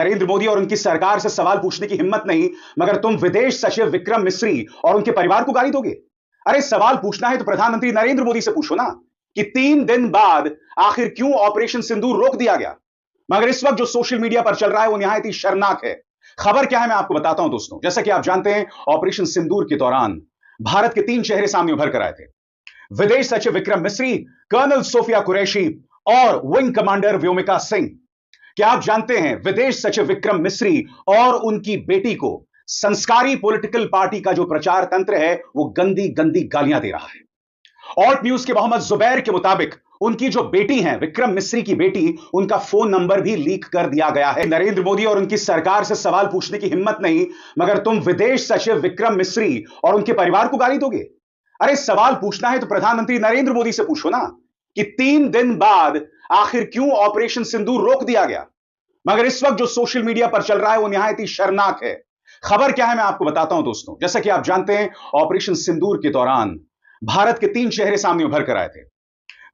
नरेंद्र मोदी और उनकी सरकार से सवाल पूछने की हिम्मत नहीं, मगर तुम विदेश सचिव विक्रम मिस्री और उनके परिवार को गाली दोगे। अरे सवाल पूछना है तो प्रधानमंत्री नरेंद्र मोदी से पूछो ना कि 3 दिन बाद आखिर क्यों ऑपरेशन सिंदूर रोक दिया गया। मगर इस वक्त जो सोशल मीडिया पर चल रहा है वो निहायत ही शर्मनाक है। खबर क्या है मैं आपको बताता हूं दोस्तों। जैसा कि आप जानते हैं, ऑपरेशन सिंदूर के दौरान भारत के 3 चेहरे सामने उभर कर आए थे। विदेश सचिव विक्रम मिस्री, कर्नल सोफिया कुरैशी और विंग कमांडर व्योमिका सिंह। क्या आप जानते हैं, विदेश सचिव विक्रम मिस्री और उनकी बेटी को संस्कारी पॉलिटिकल पार्टी का जो प्रचार तंत्र है वो गंदी गंदी गालियां दे रहा है। ऑल्ट न्यूज के मोहम्मद जुबैर के मुताबिक उनकी जो बेटी है, विक्रम मिस्री की बेटी, उनका फोन नंबर भी लीक कर दिया गया है। नरेंद्र मोदी और उनकी सरकार से सवाल पूछने की हिम्मत नहीं, मगर तुम विदेश सचिव विक्रम मिस्री और उनके परिवार को गाली दोगे। अरे सवाल पूछना है तो प्रधानमंत्री नरेंद्र मोदी से पूछो ना कि 3 दिन बाद आखिर क्यों ऑपरेशन सिंदूर रोक दिया गया। मगर इस वक्त जो सोशल मीडिया पर चल रहा है वो निहायत ही शर्मनाक है। खबर क्या है मैं आपको बताता हूं दोस्तों। जैसा कि आप जानते हैं, ऑपरेशन सिंदूर के दौरान भारत के 3 चेहरे सामने उभर कर आए थे।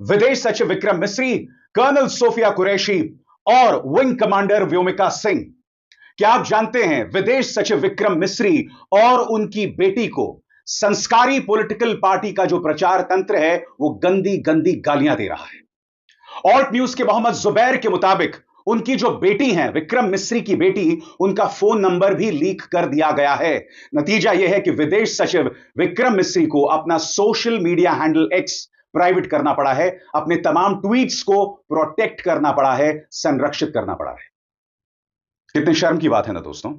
विदेश सचिव विक्रम मिस्री, कर्नल सोफिया कुरैशी और विंग कमांडर व्योमिका सिंह। क्या आप जानते हैं, विदेश सचिव विक्रम मिस्री और उनकी बेटी को संस्कारी पॉलिटिकल पार्टी का जो प्रचार तंत्र है वो गंदी गंदी गालियां दे रहा है। ऑल्ट न्यूज के मोहम्मद जुबैर के मुताबिक उनकी जो बेटी है, विक्रम मिस्री की बेटी, उनका फोन नंबर भी लीक कर दिया गया है। नतीजा यह है कि विदेश सचिव विक्रम मिस्री को अपना social media handle x private करना पड़ा है, अपने तमाम ट्वीट्स को प्रोटेक्ट करना पड़ा है, संरक्षित करना पड़ा है। कितनी शर्म की बात है ना दोस्तों।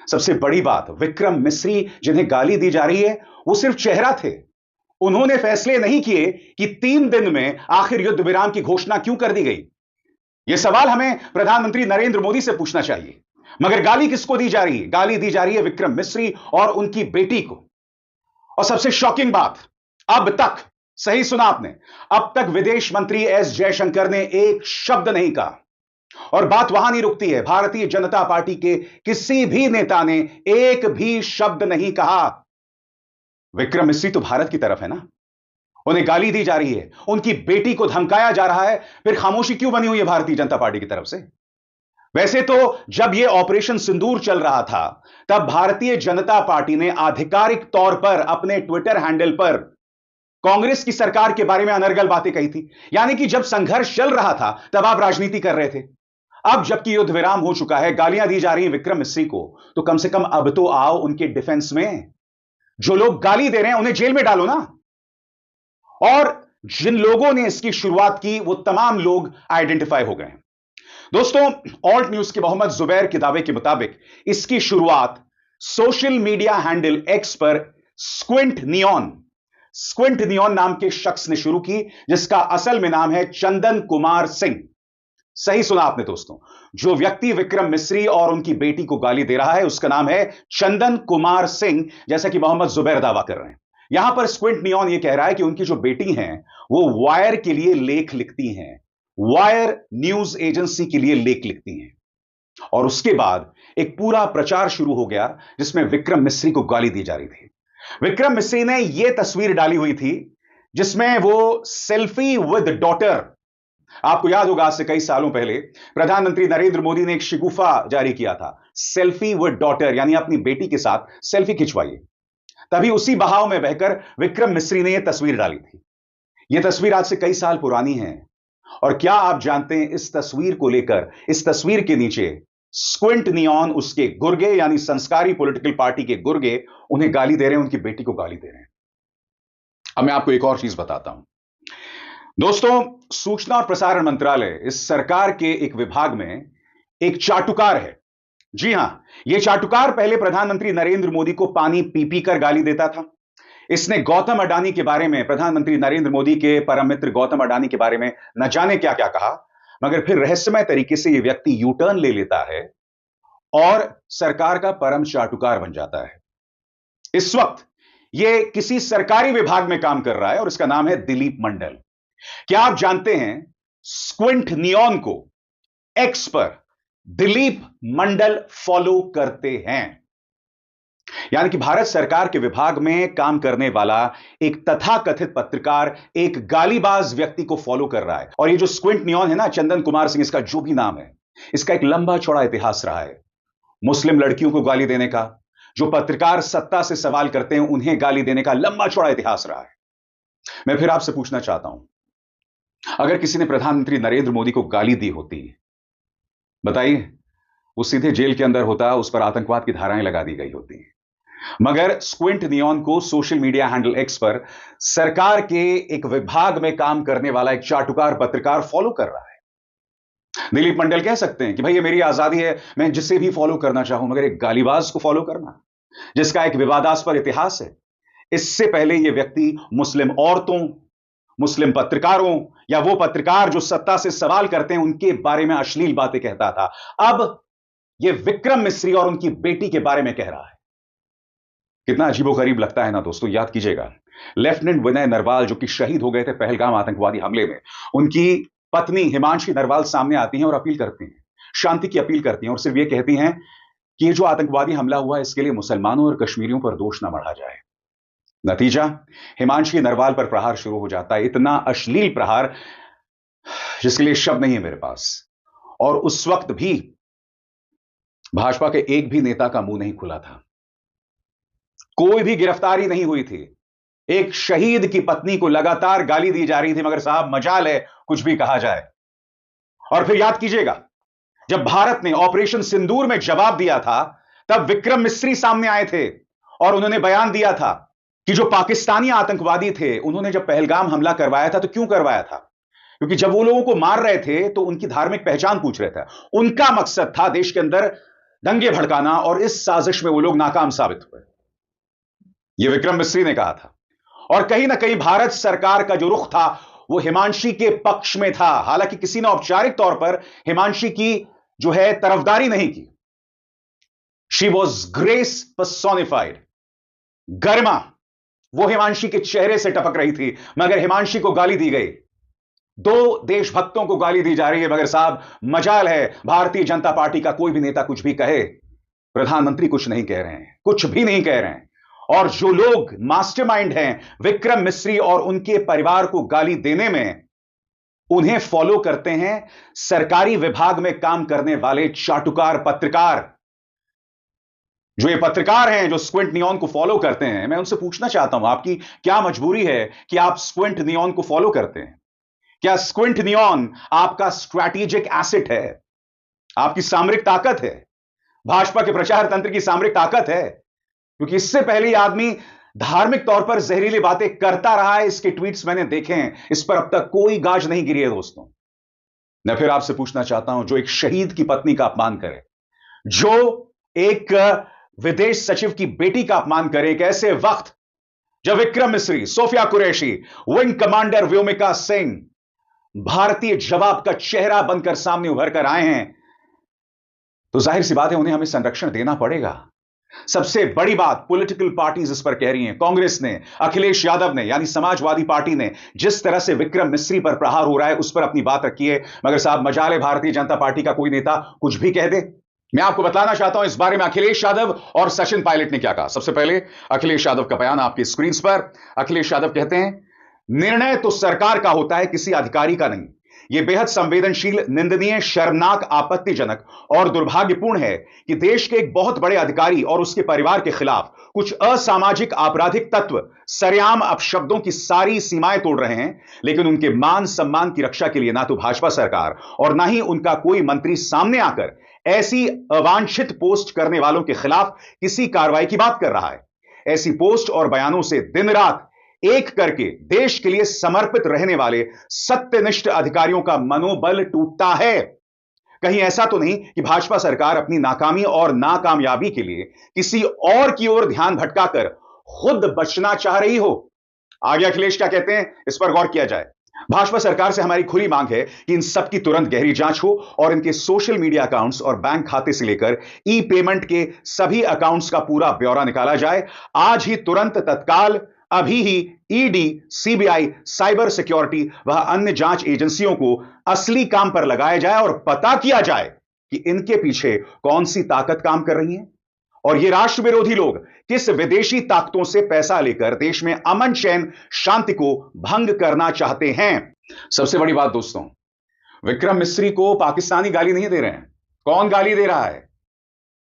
सबसे बड़ी बात, विक्रम मिस्री जिन्हें गाली दी जा रही है वो सिर्फ चेहरा थे। उन्होंने फैसले नहीं किए कि 3 दिन में आखिर युद्ध विराम की घोषणा क्यों कर दी गई। यह सवाल हमें प्रधानमंत्री नरेंद्र मोदी से पूछना चाहिए। मगर गाली किसको दी जा रही है? गाली दी जा रही है विक्रम मिस्री और उनकी बेटी को। और सबसे शॉकिंग बात, अब तक, सही सुना आपने, अब तक विदेश मंत्री एस जयशंकर ने एक शब्द नहीं कहा। और बात वहां नहीं रुकती है, भारतीय जनता पार्टी के किसी भी नेता ने एक भी शब्द नहीं कहा। विक्रम मिस्री तो भारत की तरफ है ना, उन्हें गाली दी जा रही है, उनकी बेटी को धमकाया जा रहा है, फिर खामोशी क्यों बनी हुई है भारतीय जनता पार्टी की तरफ से? वैसे तो जब यह ऑपरेशन सिंदूर चल रहा था तब भारतीय जनता पार्टी ने आधिकारिक तौर पर अपने ट्विटर हैंडल पर कांग्रेस की सरकार के बारे में अनर्गल बातें कही थी। यानी कि जब संघर्ष चल रहा था तब आप राजनीति कर रहे थे। अब जबकि युद्ध विराम हो चुका है, गालियां दी जा रही हैं विक्रम मिस्री को, तो कम से कम अब तो आओ उनके डिफेंस में। जो लोग गाली दे रहे हैं उन्हें जेल में डालो ना। और जिन लोगों ने इसकी शुरुआत की वो तमाम लोग आइडेंटिफाई हो गए हैं। दोस्तों, ऑल्ट न्यूज के मोहम्मद जुबैर के दावे के मुताबिक इसकी शुरुआत सोशल मीडिया हैंडल एक्स पर स्क्विंट नियॉन नाम के शख्स ने शुरू की, जिसका असल में नाम है चंदन कुमार सिंह। सही सुना आपने दोस्तों, जो व्यक्ति विक्रम मिस्री और उनकी बेटी को गाली दे रहा है उसका नाम है चंदन कुमार सिंह, जैसा कि मोहम्मद जुबैर दावा कर रहे हैं। यहां पर स्क्विंट नियॉन यह कह रहा है कि उनकी जो बेटी हैं वो वायर के लिए लेख लिखती हैं, वायर न्यूज एजेंसी के लिए लेख लिखती हैं। और उसके बाद एक पूरा प्रचार शुरू हो गया जिसमें विक्रम मिस्री को गाली दी जा रही थी। विक्रम मिस्री ने यह तस्वीर डाली हुई थी जिसमें वो सेल्फी विद डॉटर, आपको याद होगा आज से कई सालों पहले प्रधानमंत्री नरेंद्र मोदी ने एक शिगुफा जारी किया था, सेल्फी विद डॉटर, यानी अपनी बेटी के साथ सेल्फी खिंचवाइए। तभी उसी बहाव में बहकर विक्रम मिस्री ने यह तस्वीर डाली थी। यह तस्वीर आज से कई साल पुरानी है। और क्या आप जानते हैं, इस तस्वीर को लेकर, इस तस्वीर के नीचे स्क्विंट नियॉन, उसके गुर्गे यानी संस्कारी पॉलिटिकल पार्टी के गुर्गे, उन्हें गाली दे रहे हैं, उनकी बेटी को गाली दे रहे हैं। अब मैं आपको एक और चीज बताता हूं दोस्तों। सूचना और प्रसारण मंत्रालय, इस सरकार के एक विभाग में एक चाटुकार है। जी हां, यह चाटुकार पहले प्रधानमंत्री नरेंद्र मोदी को पानी पी पी कर गाली देता था। इसने गौतम अडानी के बारे में, प्रधानमंत्री नरेंद्र मोदी के परम मित्र गौतम अडानी के बारे में न जाने क्या क्या कहा, मगर फिर रहस्यमय तरीके से यह व्यक्ति यू टर्न ले लेता है और सरकार का परम चाटुकार बन जाता है। इस वक्त यह किसी सरकारी विभाग में काम कर रहा है और इसका नाम है दिलीप मंडल। क्या आप जानते हैं, स्क्विंट नियॉन को एक्स पर दिलीप मंडल फॉलो करते हैं। यानी कि भारत सरकार के विभाग में काम करने वाला एक तथाकथित पत्रकार एक गालीबाज व्यक्ति को फॉलो कर रहा है। और ये जो स्क्विंट नियॉन है ना, चंदन कुमार सिंह, इसका जो भी नाम है, इसका एक लंबा चौड़ा इतिहास रहा है। मुस्लिम लड़कियों को गाली देने का, जो पत्रकार सत्ता से सवाल करते हैं उन्हें गाली देने का लंबा चौड़ा इतिहास रहा है। मैं फिर आपसे पूछना चाहता हूं, अगर किसी ने प्रधानमंत्री नरेंद्र मोदी को गाली दी होती, बताइए, वो सीधे जेल के अंदर होता, उस पर आतंकवाद की धाराएं लगा दी गई होती। मगर स्क्विंट नियॉन को सोशल मीडिया हैंडल एक्स पर सरकार के एक विभाग में काम करने वाला एक चाटुकार पत्रकार फॉलो कर रहा है। दिलीप मंडल कह सकते हैं कि भाई ये मेरी आजादी है, मैं जिसे भी फॉलो करना चाहूं, मगर एक गालीबाज को फॉलो करना, जिसका एक विवादास्पद इतिहास है। इससे पहले यह व्यक्ति मुस्लिम औरतों, मुस्लिम पत्रकारों या वो पत्रकार जो सत्ता से सवाल करते हैं उनके बारे में अश्लील बातें कहता था। अब यह विक्रम मिस्री और उनकी बेटी के बारे में कह रहा है। कितना अजीबोगरीब लगता है ना दोस्तों। याद कीजिएगा, लेफ्टिनेंट विनय नरवाल जो कि शहीद हो गए थे पहलगाम आतंकवादी हमले में, उनकी पत्नी हिमांशी नरवाल सामने आती हैं और अपील करती हैं, शांति की अपील करती हैं, और सिर्फ ये कहती हैं कि ये जो आतंकवादी हमला हुआ इसके लिए मुसलमानों और कश्मीरियों पर दोष ना बढ़ा जाए। नतीजा, हिमांशी नरवाल पर प्रहार शुरू हो जाता है, इतना अश्लील प्रहार जिसके लिए शब्द नहीं है मेरे पास। और उस वक्त भी भाजपा के एक भी नेता का मुंह नहीं खुला था, कोई भी गिरफ्तारी नहीं हुई थी। एक शहीद की पत्नी को लगातार गाली दी जा रही थी, मगर साहब मजाल है कुछ भी कहा जाए। और फिर याद कीजिएगा, जब भारत ने ऑपरेशन सिंदूर में जवाब दिया था, तब विक्रम मिस्री सामने आए थे और उन्होंने बयान दिया था कि जो पाकिस्तानी आतंकवादी थे, उन्होंने जब पहलगाम हमला करवाया था तो क्यों करवाया था? क्योंकि जब वो लोगों को मार रहे थे तो उनकी धार्मिक पहचान पूछ रहे थे। उनका मकसद था देश के अंदर दंगे भड़काना, और इस साजिश में वो लोग नाकाम साबित हुए। यह विक्रम मिस्री ने कहा था। और कहीं ना कहीं भारत सरकार का जो रुख था वो हिमांशी के पक्ष में था। हालांकि किसी ने औपचारिक तौर पर हिमांशी की जो है तरफदारी नहीं की। She was grace personified. गरिमा वो हिमांशी के चेहरे से टपक रही थी, मगर हिमांशी को गाली दी गई। दो देशभक्तों को गाली दी जा रही है, मगर साहब मजाल है भारतीय जनता पार्टी का कोई भी नेता कुछ भी कहे, प्रधानमंत्री कुछ नहीं कह रहे हैं, कुछ भी नहीं कह रहे हैं। और जो लोग मास्टरमाइंड हैं विक्रम मिस्री और उनके परिवार को गाली देने में, उन्हें फॉलो करते हैं सरकारी विभाग में काम करने वाले चाटुकार पत्रकार। जो ये पत्रकार हैं जो स्क्विंट नियॉन को फॉलो करते हैं, मैं उनसे पूछना चाहता हूं, आपकी क्या मजबूरी है कि आप स्क्विंट नियॉन को फॉलो करते हैं? क्या स्क्विंट नियॉन आपका स्ट्रैटेजिक एसेट है, आपकी सामरिक ताकत है, भाजपा के प्रचार तंत्र की सामरिक ताकत है? क्योंकि इससे पहले आदमी धार्मिक तौर पर जहरीली बातें करता रहा है, इसके ट्वीट्स मैंने देखे हैं, इस पर अब तक कोई गाज नहीं गिरी है दोस्तों। मैं फिर आपसे पूछना चाहता हूं, जो एक शहीद की पत्नी का अपमान करे, जो एक विदेश सचिव की बेटी का अपमान करे, एक ऐसे वक्त जब विक्रम मिस्री, सोफिया कुरैशी, विंग कमांडर व्योमिका सिंह भारतीय जवाब का चेहरा बनकर सामने उभर कर आए हैं, तो जाहिर सी बात है उन्हें हमें संरक्षण देना पड़ेगा। सबसे बड़ी बात पॉलिटिकल पार्टीज इस पर कह रही हैं। कांग्रेस ने, अखिलेश यादव ने, यानी समाजवादी पार्टी ने जिस तरह से विक्रम मिस्री पर प्रहार हो रहा है उस पर अपनी बात रखी है, मगर साहब मजाल भारतीय जनता पार्टी का कोई नेता कुछ भी कह दे। मैं आपको बताना चाहता हूं इस बारे में अखिलेश यादव और सचिन पायलट ने क्या कहा। सबसे पहले अखिलेश यादव का बयान आपकी स्क्रीन पर। अखिलेश यादव कहते हैं, निर्णय तो सरकार का होता है, किसी अधिकारी का नहीं। यह बेहद संवेदनशील, निंदनीय, शर्मनाक, आपत्तिजनक और दुर्भाग्यपूर्ण है कि देश के एक बहुत बड़े अधिकारी और उसके परिवार के खिलाफ कुछ असामाजिक आपराधिक तत्व सरेआम अपशब्दों की सारी सीमाएं तोड़ रहे हैं, लेकिन उनके मान सम्मान की रक्षा के लिए ना तो भाजपा सरकार और ना ही उनका कोई मंत्री सामने आकर ऐसी अवांछित पोस्ट करने वालों के खिलाफ किसी कार्रवाई की बात कर रहा है। ऐसी पोस्ट और बयानों से दिन रात एक करके देश के लिए समर्पित रहने वाले सत्यनिष्ठ अधिकारियों का मनोबल टूटता है। कहीं ऐसा तो नहीं कि भाजपा सरकार अपनी नाकामी और नाकामयाबी के लिए किसी और की ओर ध्यान भटकाकर खुद बचना चाह रही हो? आगे अखिलेश क्या कहते हैं, इस पर गौर किया जाए। भाजपा सरकार से हमारी खुली मांग है कि इन सब की तुरंत गहरी जांच हो और इनके सोशल मीडिया अकाउंट्स और बैंक खाते से लेकर ई पेमेंट के सभी अकाउंट्स का पूरा ब्यौरा निकाला जाए। आज ही, तुरंत, तत्काल, अभी ही ईडी, सीबीआई, साइबर सिक्योरिटी व अन्य जांच एजेंसियों को असली काम पर लगाया जाए और पता किया जाए कि इनके पीछे कौन सी ताकत काम कर रही है और ये राष्ट्र विरोधी लोग किस विदेशी ताकतों से पैसा लेकर देश में अमन, चैन, शांति को भंग करना चाहते हैं। सबसे बड़ी बात दोस्तों, विक्रम मिस्री को पाकिस्तानी गाली नहीं दे रहे हैं, कौन गाली दे रहा है?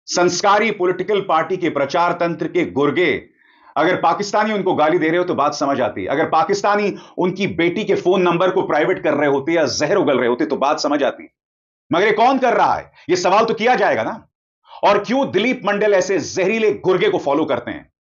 संस्कारी पॉलिटिकल पार्टी के प्रचार तंत्र के गुर्गे। अगर पाकिस्तानी उनको गाली दे रहे हो तो बात समझ आती। अगर पाकिस्तानी उनकी बेटी के फोन नंबर को प्राइवेट कर रहे होते या जहर उगल रहे होते तो बात समझ आती। मगर ये कौन कर रहा है? ये सवाल तो किया जाएगा ना। और क्यों दिलीप मंडल ऐसे जहरीले गुर्गे को फॉलो करते हैं?